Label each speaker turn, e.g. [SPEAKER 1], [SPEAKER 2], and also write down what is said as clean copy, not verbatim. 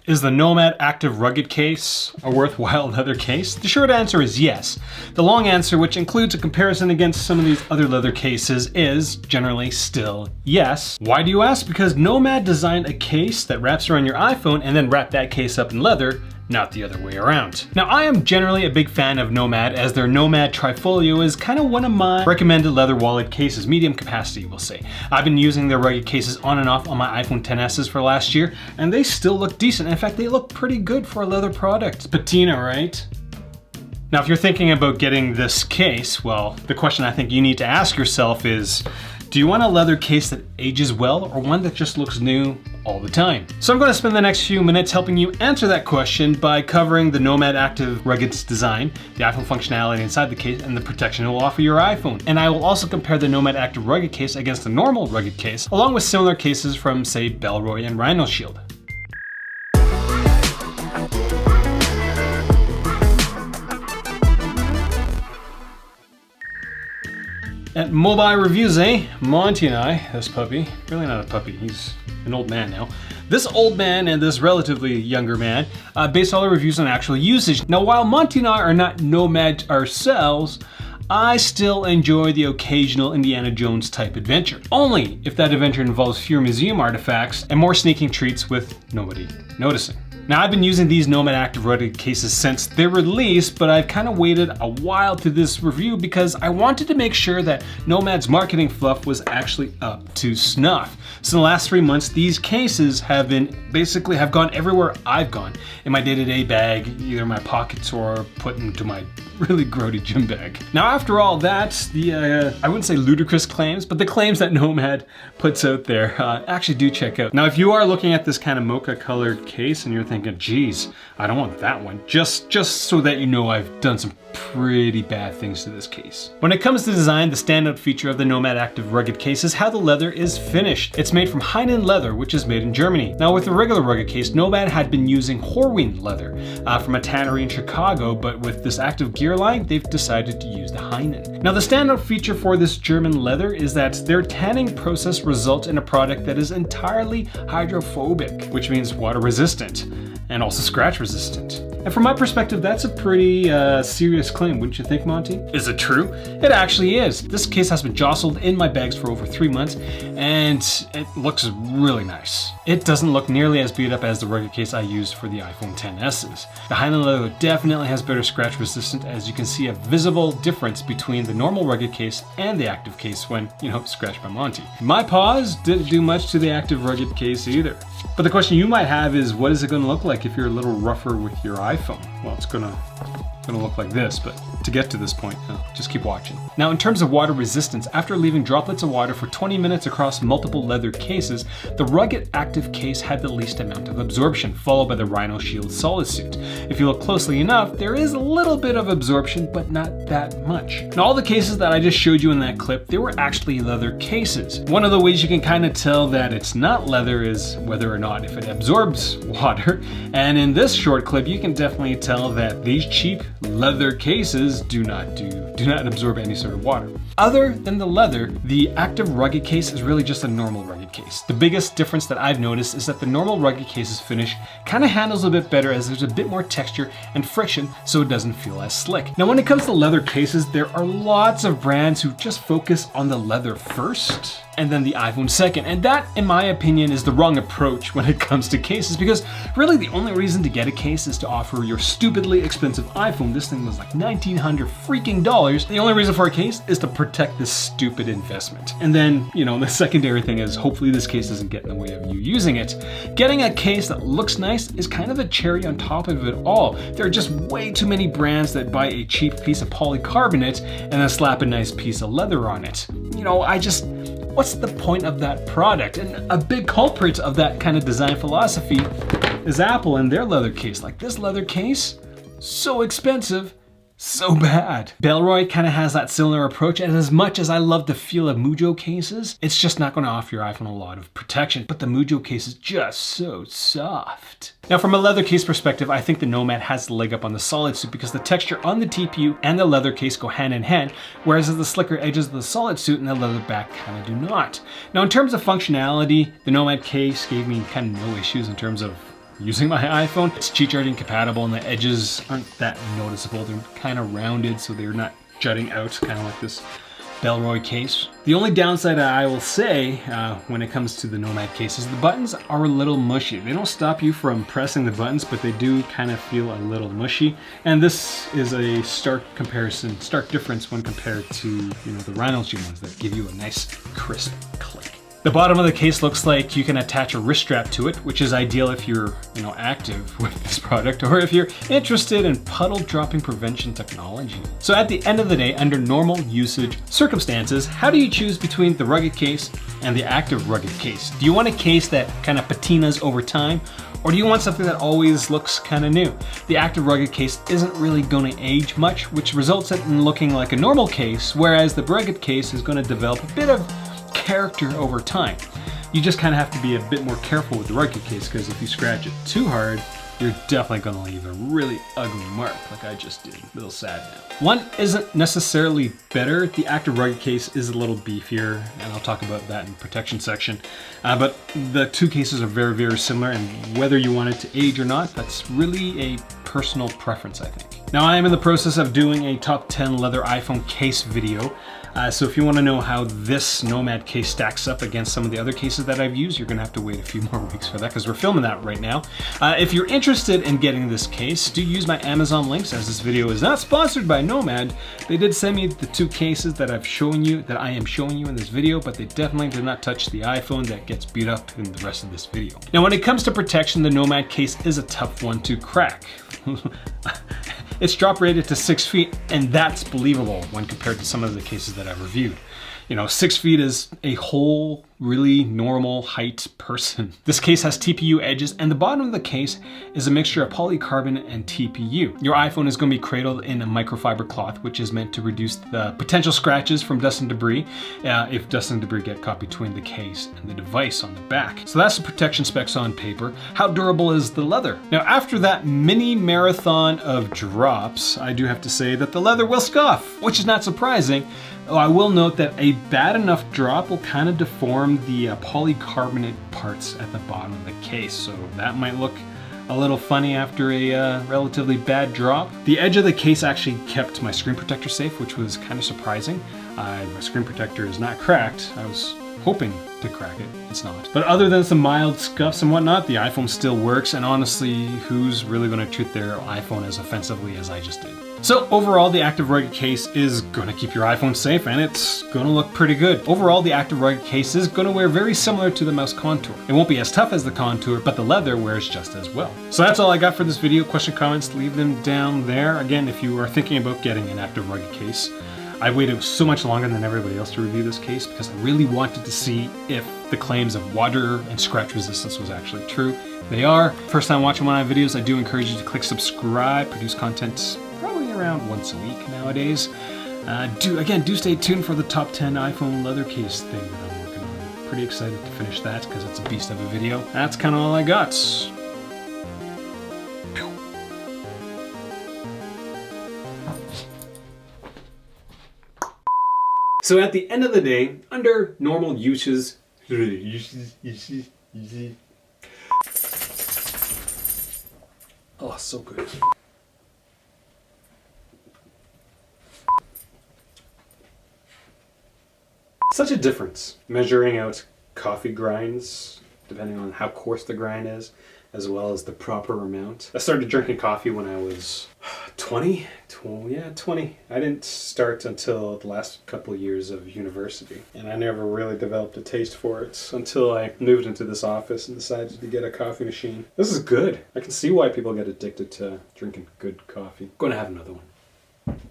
[SPEAKER 1] Is the Nomad Active Rugged Case a worthwhile leather case? The short answer is yes. The long answer, which includes a comparison against some of these other leather cases, is generally still yes. Why do you ask? Because Nomad designed a case that wraps around your iPhone and then wrapped that case up in leather, not the other way around. Now, I am generally a big fan of Nomad, as their Nomad Trifolio is kind of one of my recommended leather wallet cases, medium capacity, we'll say. I've been using their rugged cases on and off on my iPhone XS's for last year, and they still look decent. In fact, they look pretty good for a leather product. It's patina, right? Now, if you're thinking about getting this case, well, the question I think you need to ask yourself is, do you want a leather case that ages well or one that just looks new all the time? So I'm going to spend the next few minutes helping you answer that question by covering the Nomad Active Rugged's design, the iPhone functionality inside the case, and the protection it will offer your iPhone. And I will also compare the Nomad Active Rugged case against the normal rugged case, along with similar cases from, say, Bellroy and Rhino Shield. At MobileReviewsEh, Monty and I, this puppy, really not a puppy, he's an old man now. This old man and this relatively younger man base all our reviews on actual usage. Now, while Monty and I are not nomads ourselves, I still enjoy the occasional Indiana Jones type adventure. Only if that adventure involves fewer museum artifacts and more sneaking treats with nobody noticing. Now, I've been using these Nomad Active Rugged cases since their release, but I've kind of waited a while to this review because I wanted to make sure that Nomad's marketing fluff was actually up to snuff. So in the last 3 months, these cases have gone everywhere I've gone in my day-to-day bag, either in my pockets or put into my really grody gym bag. Now, after all, that's the, I wouldn't say ludicrous claims, but the claims that Nomad puts out there actually do check out. Now, if you are looking at this kind of mocha colored case and you're thinking, geez, I don't want that one, just so that you know I've done some pretty bad things to this case. When it comes to design, the standout feature of the Nomad Active Rugged case is how the leather is finished. It's made from Heinen leather, which is made in Germany. Now, with the regular rugged case, Nomad had been using Horween leather from a tannery in Chicago, but with this active gear line, they've decided to use the Heinen. Now, the standout feature for this German leather is that their tanning process results in a product that is entirely hydrophobic, which means water resistant and also scratch resistant. And from my perspective, that's a pretty serious claim, wouldn't you think, Monty? Is it true? It actually is. This case has been jostled in my bags for over 3 months, and it looks really nice. It doesn't look nearly as beat up as the rugged case I used for the iPhone XS's. The Heinen leather definitely has better scratch resistance, as you can see a visible difference between the normal rugged case and the active case when, scratched by Monty. My paws didn't do much to the active rugged case either. But the question you might have is, what is it going to look like if you're a little rougher with your iPhone? Well, it's going to look like this, but to get to this point, just keep watching. Now, in terms of water resistance, after leaving droplets of water for 20 minutes across multiple leather cases, the rugged active case had the least amount of absorption, followed by the Rhino Shield solid suit. If you look closely enough, there is a little bit of absorption, but not that much. Now, all the cases that I just showed you in that clip, they were actually leather cases. One of the ways you can kind of tell that it's not leather is whether or not if it absorbs water. And in this short clip, you can definitely tell that these cheap leather cases do not absorb any sort of water. Other than the leather, the active rugged case is really just a normal rugged case. The biggest difference that I've noticed is that the normal rugged case's finish kind of handles a bit better, as there's a bit more texture and friction, so it doesn't feel as slick. Now, when it comes to leather cases, there are lots of brands who just focus on the leather first and then the iPhone second. And that, in my opinion, is the wrong approach when it comes to cases, because really the only reason to get a case is to offer your stupidly expensive iPhone. This thing was like $1,900 freaking dollars. The only reason for a case is to protect this stupid investment. And then, the secondary thing is hopefully this case doesn't get in the way of you using it. Getting a case that looks nice is kind of the cherry on top of it all. There are just way too many brands that buy a cheap piece of polycarbonate and then slap a nice piece of leather on it. What's the point of that product? And a big culprit of that kind of design philosophy is Apple and their leather case. Like, this leather case, so expensive, so bad. Bellroy kind of has that similar approach, and as much as I love the feel of Mujo cases, it's just not going to offer your iPhone a lot of protection, but the Mujo case is just so soft. Now, from a leather case perspective, I think the Nomad has the leg up on the solid suit because the texture on the TPU and the leather case go hand in hand, whereas the slicker edges of the solid suit and the leather back kind of do not. Now, in terms of functionality, the Nomad case gave me kind of no issues in terms of using my iPhone. It's cheat charging compatible and the edges aren't that noticeable. They're kind of rounded, so they're not jutting out, kind of like this Belroy case. The only downside I will say when it comes to the Nomad case is the buttons are a little mushy. They don't stop you from pressing the buttons, but they do kind of feel a little mushy. And this is a stark difference when compared to the Reynolds G ones that give you a nice crisp click. The bottom of the case looks like you can attach a wrist strap to it, which is ideal if you're, active with this product or if you're interested in puddle dropping prevention technology. So at the end of the day, under normal usage circumstances, how do you choose between the rugged case and the active rugged case? Do you want a case that kind of patinas over time? Or do you want something that always looks kind of new? The active rugged case isn't really going to age much, which results in looking like a normal case, whereas the rugged case is going to develop a bit of character over time. You just kind of have to be a bit more careful with the rugged case, because if you scratch it too hard, you're definitely going to leave a really ugly mark like I just did. A little sad now. One isn't necessarily better. The active rugged case is a little beefier, and I'll talk about that in the protection section. But the two cases are very, very similar, and whether you want it to age or not, that's really a personal preference, I think. Now, I am in the process of doing a top 10 leather iPhone case video. So if you want to know how this Nomad case stacks up against some of the other cases that I've used, you're going to have to wait a few more weeks for that, because we're filming that right now. If you're interested in getting this case, do use my Amazon links, as this video is not sponsored by Nomad. They did send me the two cases that I am showing you in this video, but they definitely did not touch the iPhone that gets beat up in the rest of this video. Now, when it comes to protection, the Nomad case is a tough one to crack. It's drop rated to 6 feet, and that's believable when compared to some of the cases that I've reviewed. 6 feet is a whole really normal height person. This case has TPU edges, and the bottom of the case is a mixture of polycarbonate and TPU. Your iPhone is going to be cradled in a microfiber cloth, which is meant to reduce the potential scratches from dust and debris if dust and debris get caught between the case and the device on the back. So that's the protection specs on paper. How durable is the leather? Now, after that mini marathon of drops, I do have to say that the leather will scuff, which is not surprising. I will note that a bad enough drop will kind of deform the polycarbonate parts at the bottom of the case, so that might look a little funny after a relatively bad drop. The edge of the case actually kept my screen protector safe, which was kind of surprising. My screen protector is not cracked. I was hoping to crack it. It's not. But other than some mild scuffs and whatnot, the iPhone still works, and honestly, who's really going to treat their iPhone as offensively as I just did? So overall, the Active Rugged Case is going to keep your iPhone safe, and it's going to look pretty good. Overall, the Active Rugged Case is going to wear very similar to the Mouse Contour. It won't be as tough as the Contour, but the leather wears just as well. So that's all I got for this video. Question, comments, leave them down there. Again, if you are thinking about getting an Active Rugged Case, I waited so much longer than everybody else to review this case because I really wanted to see if the claims of water and scratch resistance was actually true. They are. First time watching one of my videos, I do encourage you to click subscribe. Produce content probably around once a week nowadays. Do stay tuned for the top 10 iPhone leather case thing that I'm working on. Pretty excited to finish that because it's a beast of a video. That's kind of all I got. So at the end of the day, under normal uses, oh, so good. Such a difference measuring out coffee grinds, depending on how coarse the grind is, as well as the proper amount. I started drinking coffee when I was 20. I didn't start until the last couple of years of university, and I never really developed a taste for it until I moved into this office and decided to get a coffee machine. This is good. I can see why people get addicted to drinking good coffee. I'm going to have another one.